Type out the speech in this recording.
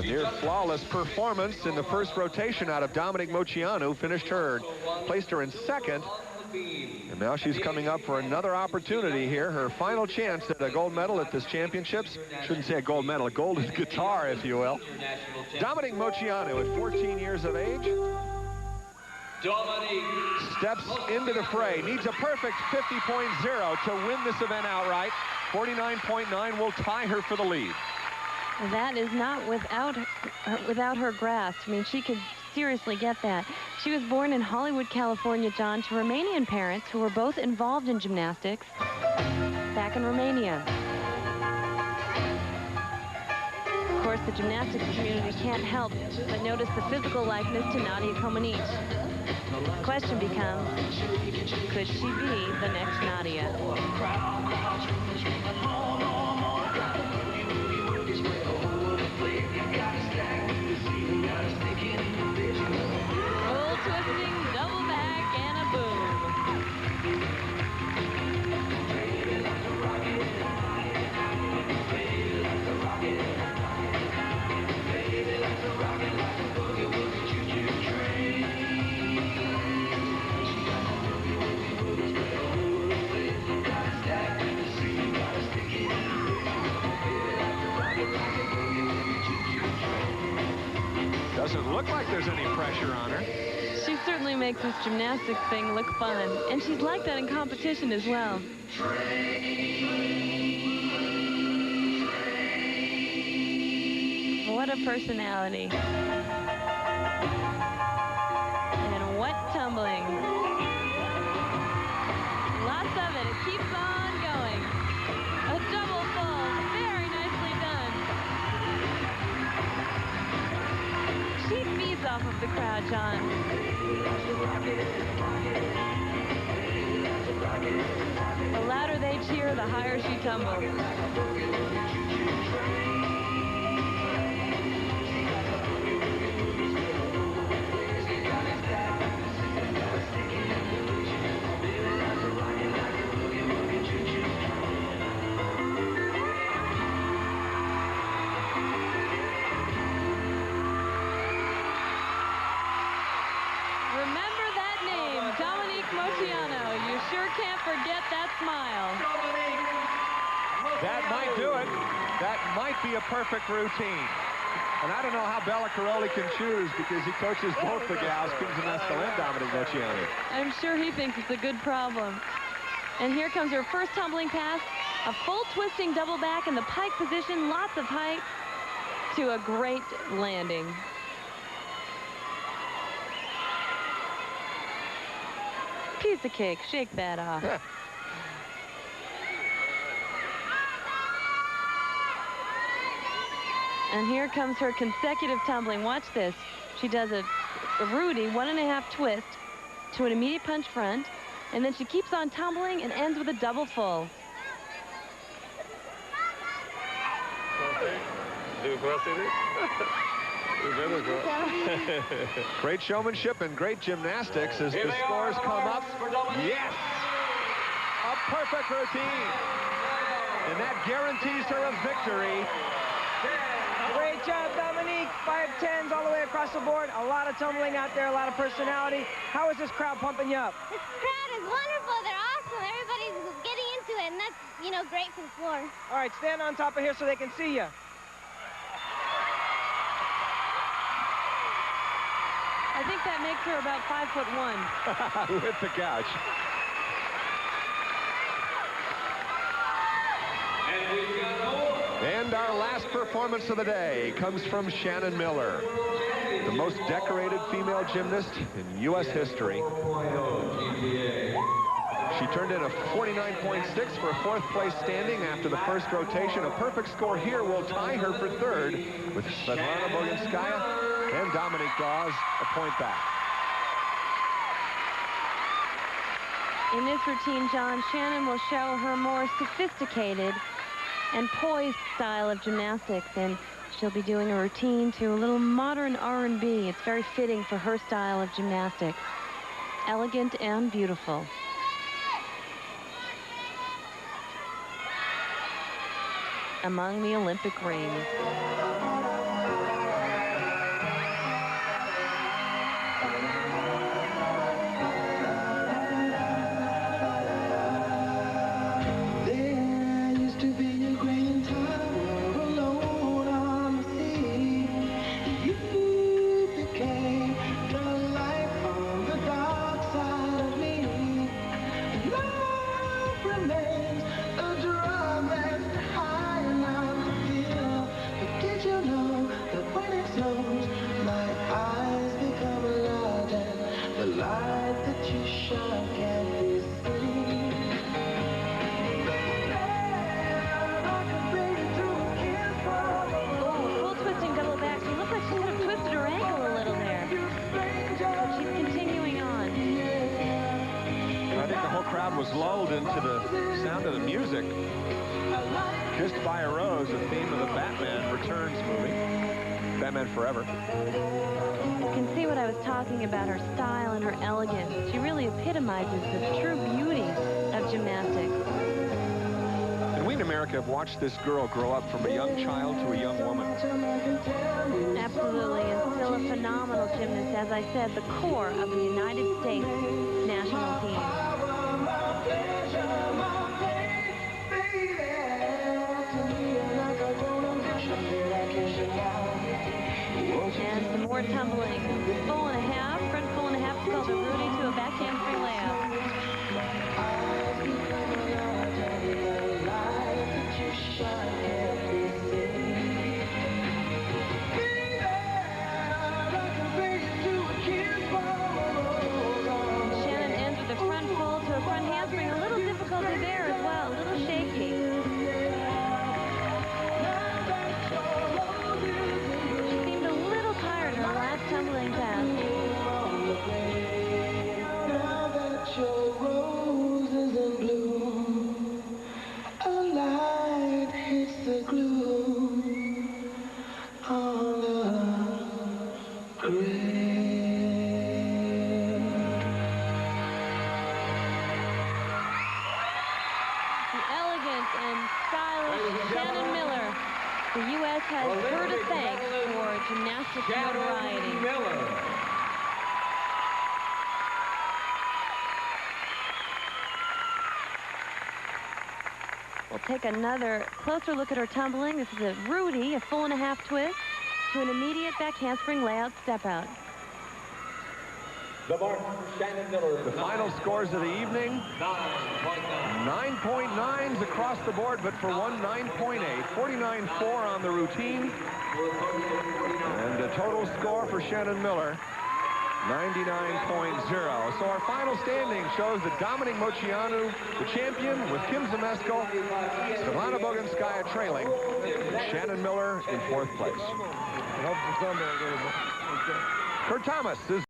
A near flawless performance in the first rotation out of Dominique Moceanu. Finished her, placed her in second. And now she's coming up for another opportunity here. Her final chance at a gold medal at this championships. Shouldn't say a gold medal, a golden guitar, if you will. Dominique Moceanu at 14 years of age. Steps into the fray. Needs a perfect 50.0 to win this event outright. 49.9 will tie her for the lead. That is not without her grasp. I mean, she could seriously get that. She was born in Hollywood, California, John, to Romanian parents who were both involved in gymnastics back in Romania. Of course, the gymnastics community can't help but notice the physical likeness to Nadia Comaneci. The question becomes, could she be the next Nadia? Full twisting, double back, and a boom. Doesn't look like there's any pressure on her. She certainly makes this gymnastics thing look fun. And she's like that in competition as well. What a personality. And what tumbling. Lots of it. It keeps on going. A double full. Very nicely done. She feeds off of the crowd, John. The louder they cheer, the higher she tumbles. You sure can't forget that smile. That might do it. That might be a perfect routine. And I don't know how Bella Caroli can choose because he coaches both the gals, Kimza Mescal and Dominique Moceanu. I'm sure he thinks it's a good problem. And here comes her first tumbling pass. A full twisting double back in the pike position. Lots of height to a great landing. Piece of cake. Shake that off. And here comes her consecutive tumbling. Watch this. She does a Rudy 1.5 twist to an immediate punch front, and then she keeps on tumbling and ends with a double full. Great showmanship and great gymnastics as the scores come up. Yes! A perfect routine. And that guarantees her a victory. Great job, Dominique. 5-10s all the way across the board. A lot of tumbling out there, a lot of personality. How is this crowd pumping you up? This crowd is wonderful. They're awesome. Everybody's getting into it, and that's, you know, great for the floor. All right, stand on top of here so they can see you. I think that makes her about 5'1". With the couch. And our last performance of the day comes from Shannon Miller, the most decorated female gymnast in U.S. history. She turned in a 49.6 for a fourth place standing after the first rotation. A perfect score here will tie her for third with Svetlana Boginskaya and Dominique Dawes a point back. In this routine, John, Shannon will show her more sophisticated and poised style of gymnastics, and she'll be doing a routine to a little modern R&B. It's very fitting for her style of gymnastics. Elegant and beautiful. Among the Olympic rings. lulled into the sound of the music. Kissed by a Rose, a theme of the Batman Returns movie. Batman Forever. You can see what I was talking about, her style and her elegance. She really epitomizes the true beauty of gymnastics. And we in America have watched this girl grow up from a young child to a young woman. Absolutely, and still a phenomenal gymnast. As I said, the core of the United States national team. And some more tumbling. Full and a half, front full and a half. It's called a Rudy to a back handspring layout. Shannon ends with a front full to a front handspring. A little difficulty there as well, a little shaky. Tumbling pass. Now that your roses in bloom, a light hits the gloom on the grave. The elegant and stylish Shannon Miller. The U.S. has her to thank for gymnastics notoriety. We'll take another closer look at her tumbling. This is a Rudy, a full and a half twist to an immediate back handspring layout step out. The final scores of the evening, 9.9s across the board, but for one, 9.8. 49.4 on the routine. And the total score for Shannon Miller, 99.0. So our final standing shows that Dominic Moceanu, the champion, with Kim Zmeskal, Svetlana Boginskaya trailing, Shannon Miller in fourth place. Kurt Thomas is